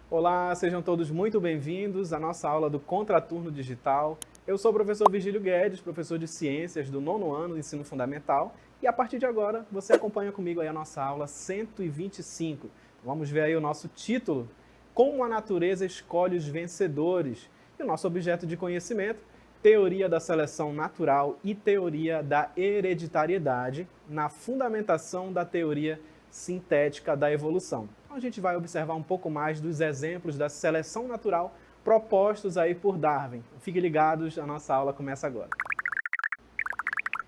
Olá, sejam todos muito bem-vindos à nossa aula do Contraturno Digital. Eu sou o professor Virgílio Guedes, professor de Ciências do 9º ano do Ensino Fundamental, e a partir de agora você acompanha comigo aí a nossa aula 125. Vamos ver aí o nosso título, Como a Natureza Escolhe os Vencedores, e o nosso objeto de conhecimento, Teoria da Seleção Natural e Teoria da Hereditariedade na fundamentação da teoria sintética da evolução. Então a gente vai observar um pouco mais dos exemplos da seleção natural propostos aí por Darwin. Fiquem ligados, a nossa aula começa agora.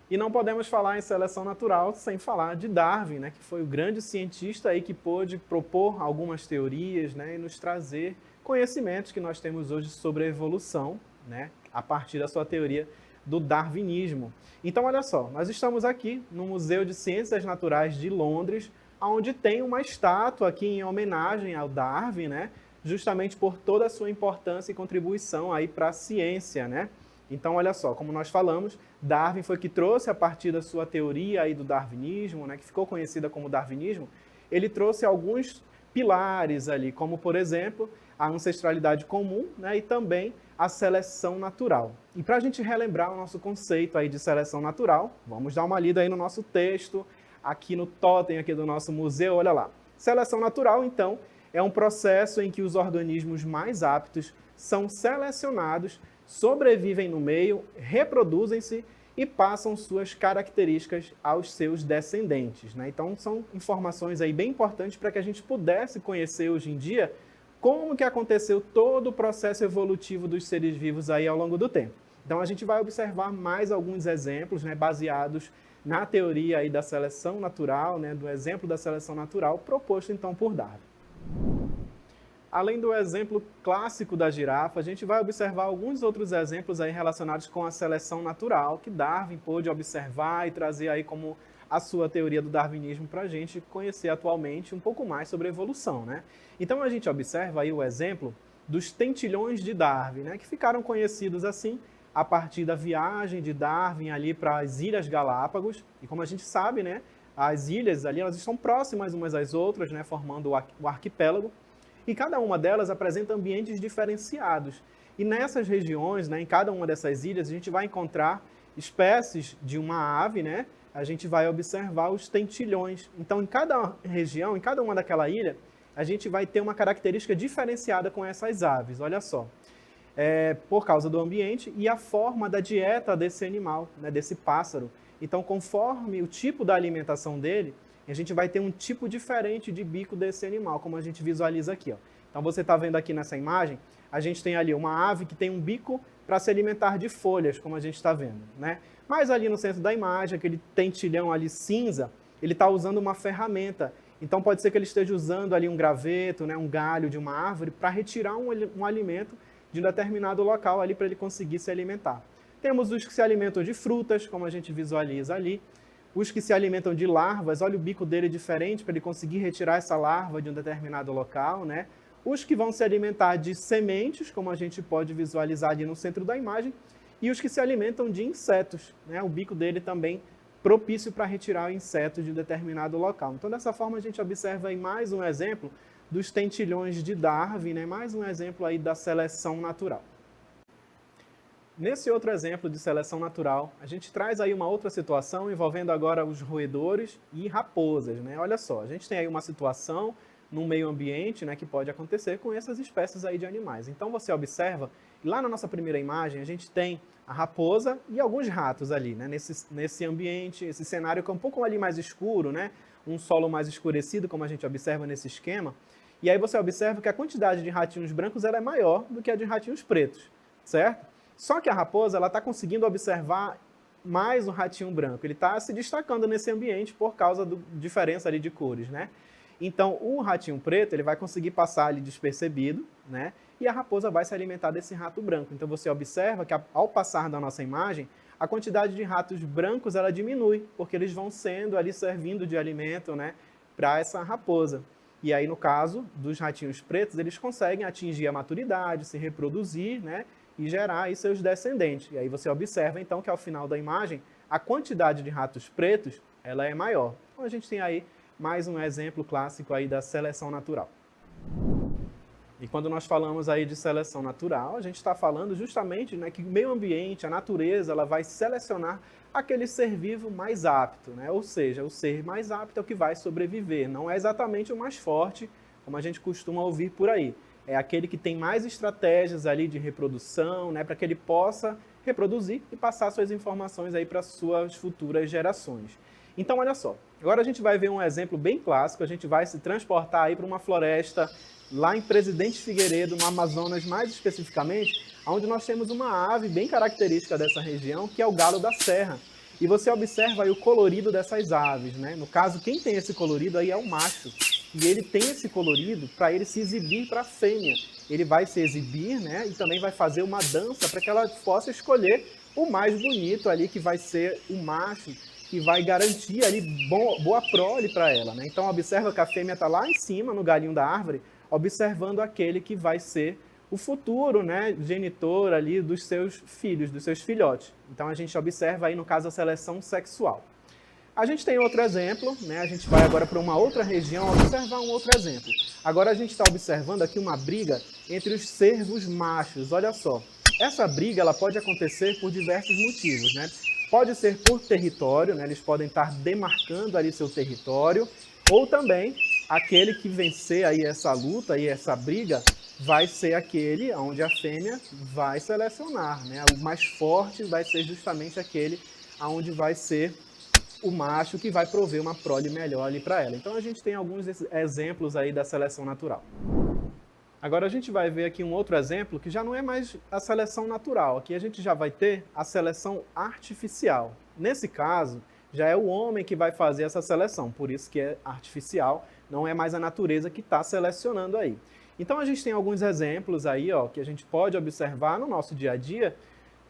E não podemos falar em seleção natural sem falar de Darwin, né, que foi o grande cientista aí que pôde propor algumas teorias, né, e nos trazer conhecimentos que nós temos hoje sobre a evolução, né, a partir da sua teoria do darwinismo. Então olha só, nós estamos aqui no Museu de Ciências Naturais de Londres, onde tem uma estátua aqui em homenagem ao Darwin, né? Justamente por toda a sua importância e contribuição aí para a ciência, né? Então, olha só, como nós falamos, Darwin foi que trouxe a partir da sua teoria aí do darwinismo, né? Que ficou conhecida como darwinismo, ele trouxe alguns pilares ali, como, por exemplo, a ancestralidade comum, né? E também a seleção natural. E para a gente relembrar o nosso conceito aí de seleção natural, vamos dar uma lida aí no nosso texto, aqui no totem aqui do nosso museu, olha lá. Seleção natural, então, é um processo em que os organismos mais aptos são selecionados, sobrevivem no meio, reproduzem-se e passam suas características aos seus descendentes, né? Então, são informações aí bem importantes para que a gente pudesse conhecer hoje em dia como que aconteceu todo o processo evolutivo dos seres vivos aí ao longo do tempo. Então, a gente vai observar mais alguns exemplos, né, baseados na teoria aí da seleção natural, né, do exemplo da seleção natural proposto então por Darwin. Além do exemplo clássico da girafa, a gente vai observar alguns outros exemplos aí relacionados com a seleção natural que Darwin pôde observar e trazer aí como a sua teoria do darwinismo para a gente conhecer atualmente um pouco mais sobre a evolução, né? Então a gente observa aí o exemplo dos tentilhões de Darwin, né, que ficaram conhecidos assim a partir da viagem de Darwin ali para as Ilhas Galápagos. E como a gente sabe, né, as ilhas ali elas estão próximas umas às outras, né, formando o arquipélago. E cada uma delas apresenta ambientes diferenciados. E nessas regiões, né, em cada uma dessas ilhas, a gente vai encontrar espécies de uma ave, né? A gente vai observar os tentilhões. Então, em cada região, em cada uma daquela ilha, a gente vai ter uma característica diferenciada com essas aves. Olha só. Por causa do ambiente e a forma da dieta desse animal, né, desse pássaro. Então, conforme o tipo da alimentação dele, a gente vai ter um tipo diferente de bico desse animal, como a gente visualiza aqui, ó. Então, você está vendo aqui nessa imagem, a gente tem ali uma ave que tem um bico para se alimentar de folhas, como a gente está vendo, né? Mas ali no centro da imagem, aquele tentilhão ali cinza, ele está usando uma ferramenta. Então, pode ser que ele esteja usando ali um graveto, né, um galho de uma árvore para retirar um alimento de um determinado local ali para ele conseguir se alimentar. Temos os que se alimentam de frutas, como a gente visualiza ali. Os que se alimentam de larvas, olha o bico dele diferente para ele conseguir retirar essa larva de um determinado local, né? Os que vão se alimentar de sementes, como a gente pode visualizar ali no centro da imagem. E os que se alimentam de insetos, né? O bico dele também propício para retirar o inseto de um determinado local. Então, dessa forma, a gente observa aí mais um exemplo dos tentilhões de Darwin, né? Mais um exemplo aí da seleção natural. Nesse outro exemplo de seleção natural, a gente traz aí uma outra situação envolvendo agora os roedores e raposas, né? Olha só, a gente tem aí uma situação no meio ambiente, né, que pode acontecer com essas espécies aí de animais. Então você observa, lá na nossa primeira imagem, a gente tem a raposa e alguns ratos ali, né? Nesse ambiente, esse cenário que é um pouco ali mais escuro, né? Um solo mais escurecido, como a gente observa nesse esquema. E aí você observa que a quantidade de ratinhos brancos ela é maior do que a de ratinhos pretos, certo? Só que a raposa ela está conseguindo observar mais o ratinho branco. Ele está se destacando nesse ambiente por causa da diferença ali de cores, né? Então, o ratinho preto ele vai conseguir passar ali despercebido, né? E a raposa vai se alimentar desse rato branco. Então, você observa que ao passar da nossa imagem, a quantidade de ratos brancos ela diminui, porque eles vão sendo ali servindo de alimento, né, para essa raposa. E aí, no caso dos ratinhos pretos, eles conseguem atingir a maturidade, se reproduzir, né, e gerar aí seus descendentes. E aí você observa, então, que ao final da imagem, a quantidade de ratos pretos, ela é maior. Então, a gente tem aí mais um exemplo clássico aí da seleção natural. E quando nós falamos aí de seleção natural, a gente está falando justamente, né, que o meio ambiente, a natureza, ela vai selecionar aquele ser vivo mais apto, né? Ou seja, o ser mais apto é o que vai sobreviver, não é exatamente o mais forte, como a gente costuma ouvir por aí. É aquele que tem mais estratégias ali de reprodução, né, para que ele possa reproduzir e passar suas informações aí para suas futuras gerações. Então, olha só, agora a gente vai ver um exemplo bem clássico, a gente vai se transportar aí para uma floresta lá em Presidente Figueiredo, no Amazonas mais especificamente, onde nós temos uma ave bem característica dessa região, que é o galo da serra. E você observa aí o colorido dessas aves, né? No caso, quem tem esse colorido aí é o macho. E ele tem esse colorido para ele se exibir para a fêmea. Ele vai se exibir, né? E também vai fazer uma dança para que ela possa escolher o mais bonito ali, que vai ser o macho, que vai garantir ali boa prole para ela, né? Então observa que a fêmea está lá em cima, no galinho da árvore, observando aquele que vai ser o futuro, né, genitor ali dos seus filhos, dos seus filhotes. Então a gente observa aí, no caso, a seleção sexual. A gente tem outro exemplo, né? A gente vai agora para uma outra região observar um outro exemplo. Agora a gente está observando aqui uma briga entre os cervos machos. Olha só, essa briga ela pode acontecer por diversos motivos, né? Pode ser por território, né? Eles podem estar demarcando ali seu território, ou também aquele que vencer aí essa luta e essa briga vai ser aquele onde a fêmea vai selecionar, né? O mais forte vai ser justamente aquele onde vai ser o macho que vai prover uma prole melhor ali para ela. Então a gente tem alguns exemplos aí da seleção natural. Agora a gente vai ver aqui um outro exemplo que já não é mais a seleção natural. Aqui a gente já vai ter a seleção artificial. Nesse caso, já é o homem que vai fazer essa seleção, por isso que é artificial, não é mais a natureza que está selecionando aí. Então a gente tem alguns exemplos aí, ó, que a gente pode observar no nosso dia a dia.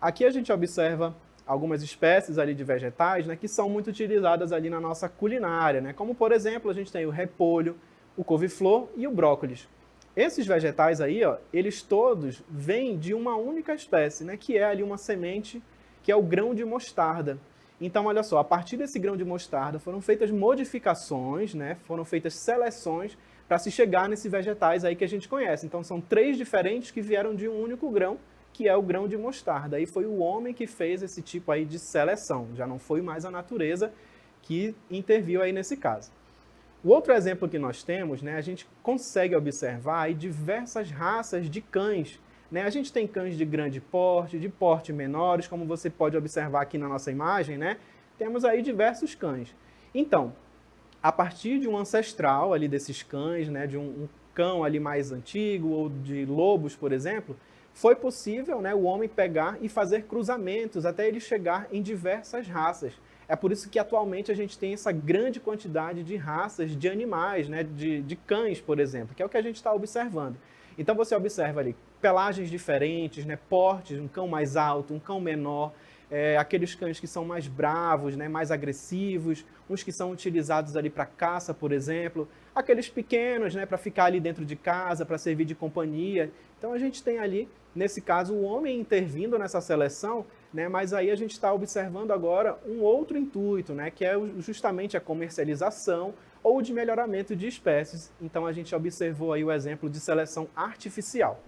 Aqui a gente observa algumas espécies ali de vegetais, né, que são muito utilizadas ali na nossa culinária, né? Como por exemplo, a gente tem o repolho, o couve-flor e o brócolis. Esses vegetais aí, ó, eles todos vêm de uma única espécie, né, que é ali uma semente, que é o grão de mostarda. Então, olha só, a partir desse grão de mostarda foram feitas modificações, né, foram feitas seleções para se chegar nesses vegetais aí que a gente conhece. Então, são 3 diferentes que vieram de um único grão, que é o grão de mostarda. Aí foi o homem que fez esse tipo aí de seleção, já não foi mais a natureza que interviu aí nesse caso. O outro exemplo que nós temos, né, a gente consegue observar aí diversas raças de cães, né? A gente tem cães de grande porte, de porte menores, como você pode observar aqui na nossa imagem, né? Temos aí diversos cães. Então, a partir de um ancestral ali desses cães, né, de um cão ali mais antigo, ou de lobos, por exemplo, foi possível, né, o homem pegar e fazer cruzamentos até ele chegar em diversas raças. É por isso que atualmente a gente tem essa grande quantidade de raças de animais, né, de cães, por exemplo, que é o que a gente está observando. Então você observa ali pelagens diferentes, né, portes, um cão mais alto, um cão menor, aqueles cães que são mais bravos, né, mais agressivos, uns que são utilizados ali para caça, por exemplo, aqueles pequenos, né, para ficar ali dentro de casa, para servir de companhia. Então a gente tem ali, nesse caso, o homem intervindo nessa seleção, né, mas aí a gente está observando agora um outro intuito, né, que é justamente a comercialização ou de melhoramento de espécies. Então a gente observou aí o exemplo de seleção artificial.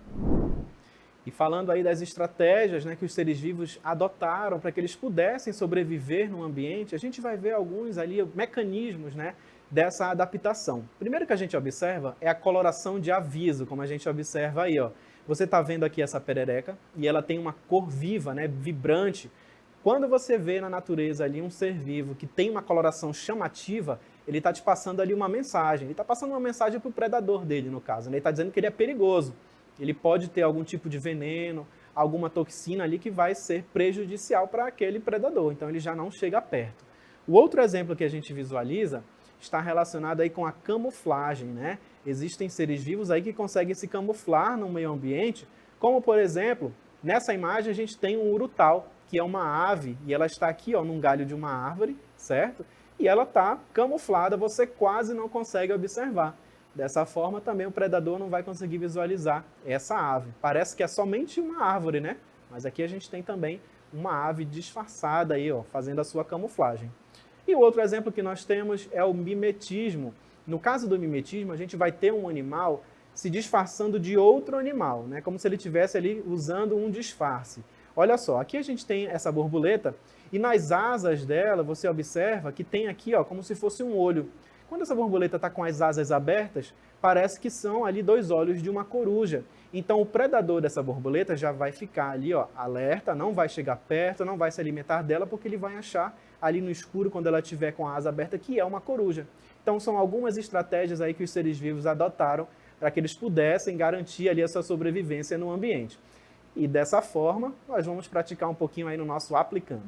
E falando aí das estratégias, né, que os seres vivos adotaram para que eles pudessem sobreviver no ambiente, a gente vai ver alguns ali mecanismos, né, dessa adaptação. Primeiro que a gente observa é a coloração de aviso, como a gente observa aí, ó. Você está vendo aqui essa perereca e ela tem uma cor viva, né, vibrante. Quando você vê na natureza ali um ser vivo que tem uma coloração chamativa, ele está te passando ali uma mensagem. Ele está passando uma mensagem para o predador dele, no caso, né? Ele está dizendo que ele é perigoso. Ele pode ter algum tipo de veneno, alguma toxina ali que vai ser prejudicial para aquele predador. Então ele já não chega perto. O outro exemplo que a gente visualiza está relacionado aí com a camuflagem, né? Existem seres vivos aí que conseguem se camuflar no meio ambiente, como por exemplo, nessa imagem a gente tem um urutau, que é uma ave, e ela está aqui, ó, num galho de uma árvore, certo? E ela está camuflada, você quase não consegue observar. Dessa forma, também o predador não vai conseguir visualizar essa ave. Parece que é somente uma árvore, né? Mas aqui a gente tem também uma ave disfarçada aí, ó, fazendo a sua camuflagem. E o outro exemplo que nós temos é o mimetismo. No caso do mimetismo, a gente vai ter um animal se disfarçando de outro animal, né? Como se ele estivesse ali usando um disfarce. Olha só, aqui a gente tem essa borboleta e nas asas dela você observa que tem aqui, ó, como se fosse um olho. Quando essa borboleta está com as asas abertas, parece que são ali dois olhos de uma coruja. Então o predador dessa borboleta já vai ficar ali, ó, alerta, não vai chegar perto, não vai se alimentar dela, porque ele vai achar ali no escuro, quando ela estiver com a asa aberta, que é uma coruja. Então são algumas estratégias aí que os seres vivos adotaram para que eles pudessem garantir ali a sua sobrevivência no ambiente. E dessa forma, nós vamos praticar um pouquinho aí no nosso aplicando.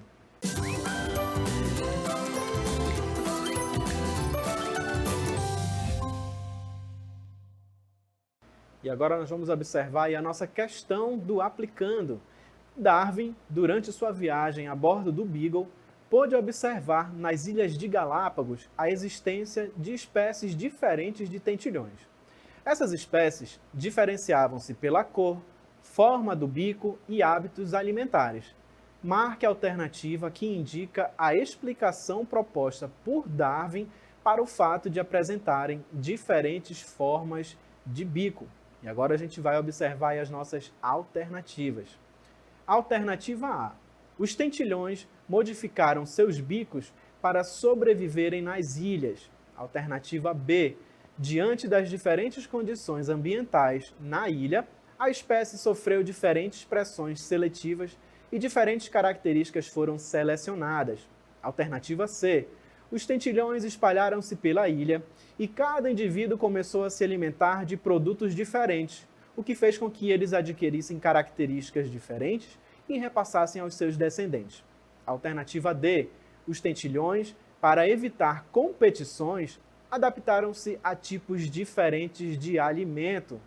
E agora nós vamos observar aí a nossa questão do aplicando. Darwin, durante sua viagem a bordo do Beagle, pôde observar nas ilhas de Galápagos a existência de espécies diferentes de tentilhões. Essas espécies diferenciavam-se pela cor, forma do bico e hábitos alimentares. Marque a alternativa que indica a explicação proposta por Darwin para o fato de apresentarem diferentes formas de bico. E agora a gente vai observar as nossas alternativas. Alternativa A. Os tentilhões modificaram seus bicos para sobreviverem nas ilhas. Alternativa B. Diante das diferentes condições ambientais na ilha, a espécie sofreu diferentes pressões seletivas e diferentes características foram selecionadas. Alternativa C. Os tentilhões espalharam-se pela ilha e cada indivíduo começou a se alimentar de produtos diferentes, o que fez com que eles adquirissem características diferentes e repassassem aos seus descendentes. Alternativa D. Os tentilhões, para evitar competições, adaptaram-se a tipos diferentes de alimento.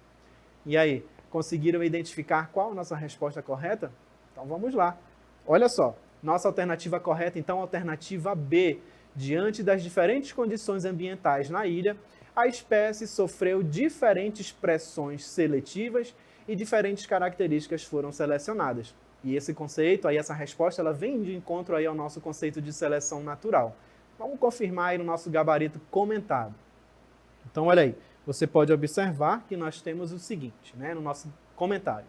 E aí, conseguiram identificar qual a nossa resposta correta? Então vamos lá. Olha só, nossa alternativa correta, então, é a alternativa B. Diante das diferentes condições ambientais na ilha, a espécie sofreu diferentes pressões seletivas e diferentes características foram selecionadas. E esse conceito, aí essa resposta, ela vem de encontro aí ao nosso conceito de seleção natural. Vamos confirmar aí no nosso gabarito comentado. Então, olha aí, você pode observar que nós temos o seguinte, né, no nosso comentário.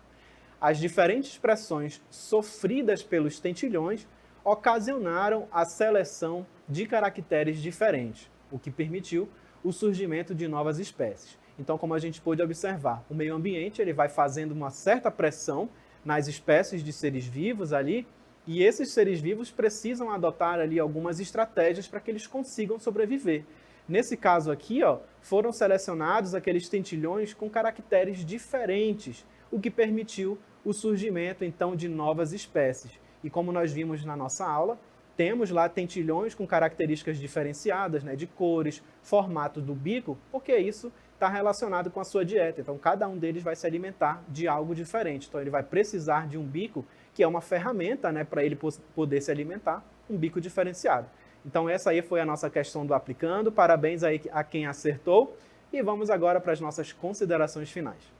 As diferentes pressões sofridas pelos tentilhões ocasionaram a seleção de caracteres diferentes, o que permitiu o surgimento de novas espécies. Então, como a gente pôde observar, o meio ambiente ele vai fazendo uma certa pressão nas espécies de seres vivos ali, e esses seres vivos precisam adotar ali algumas estratégias para que eles consigam sobreviver. Nesse caso aqui, ó, foram selecionados aqueles tentilhões com caracteres diferentes, o que permitiu o surgimento, então, de novas espécies. E como nós vimos na nossa aula, temos lá tentilhões com características diferenciadas, né, de cores, formato do bico, porque isso está relacionado com a sua dieta. Então, cada um deles vai se alimentar de algo diferente. Então, ele vai precisar de um bico, que é uma ferramenta, né, para ele poder se alimentar, um bico diferenciado. Então, essa aí foi a nossa questão do aplicando. Parabéns aí a quem acertou. E vamos agora para as nossas considerações finais.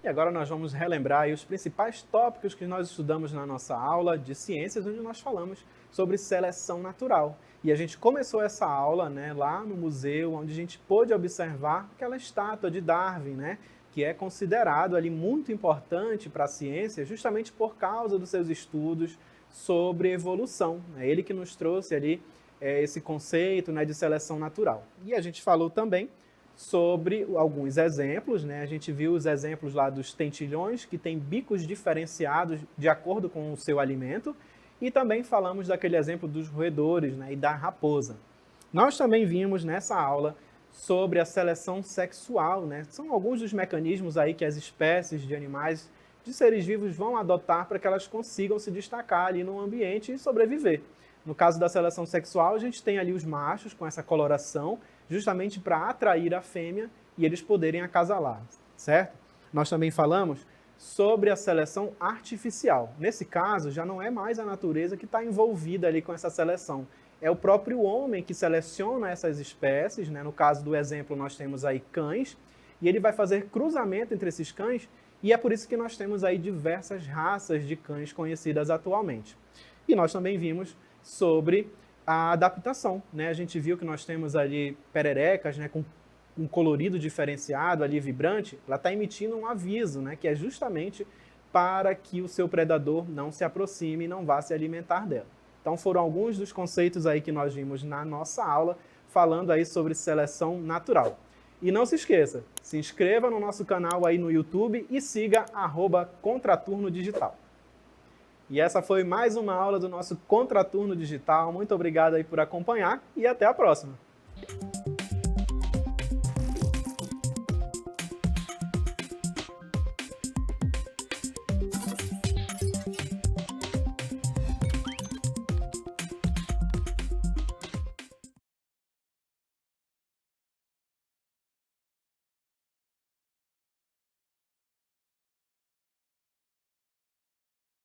E agora nós vamos relembrar aí os principais tópicos que nós estudamos na nossa aula de ciências, onde nós falamos sobre seleção natural. E a gente começou essa aula, né, lá no museu, onde a gente pôde observar aquela estátua de Darwin, né, que é considerado ali muito importante para a ciência, justamente por causa dos seus estudos sobre evolução. É ele que nos trouxe ali esse conceito, né, de seleção natural. E a gente falou também sobre alguns exemplos, né? A gente viu os exemplos lá dos tentilhões, que têm bicos diferenciados de acordo com o seu alimento, e também falamos daquele exemplo dos roedores, né, e da raposa. Nós também vimos nessa aula sobre a seleção sexual, né? São alguns dos mecanismos aí que as espécies de animais, de seres vivos, vão adotar para que elas consigam se destacar ali no ambiente e sobreviver. No caso da seleção sexual, a gente tem ali os machos com essa coloração, justamente para atrair a fêmea e eles poderem acasalar, certo? Nós também falamos sobre a seleção artificial. Nesse caso, já não é mais a natureza que está envolvida ali com essa seleção. é o próprio homem que seleciona essas espécies, né? No caso do exemplo, nós temos aí cães, e ele vai fazer cruzamento entre esses cães, e é por isso que nós temos aí diversas raças de cães conhecidas atualmente. E nós também vimos sobre a adaptação, né? A gente viu que nós temos ali pererecas, né, com um colorido diferenciado ali, vibrante, ela está emitindo um aviso, né, que é justamente para que o seu predador não se aproxime e não vá se alimentar dela. Então foram alguns dos conceitos aí que nós vimos na nossa aula, falando aí sobre seleção natural. E não se esqueça, se inscreva no nosso canal aí no YouTube e siga @Contraturno Digital. E essa foi mais uma aula do nosso Contraturno Digital. Muito obrigado aí por acompanhar e até a próxima!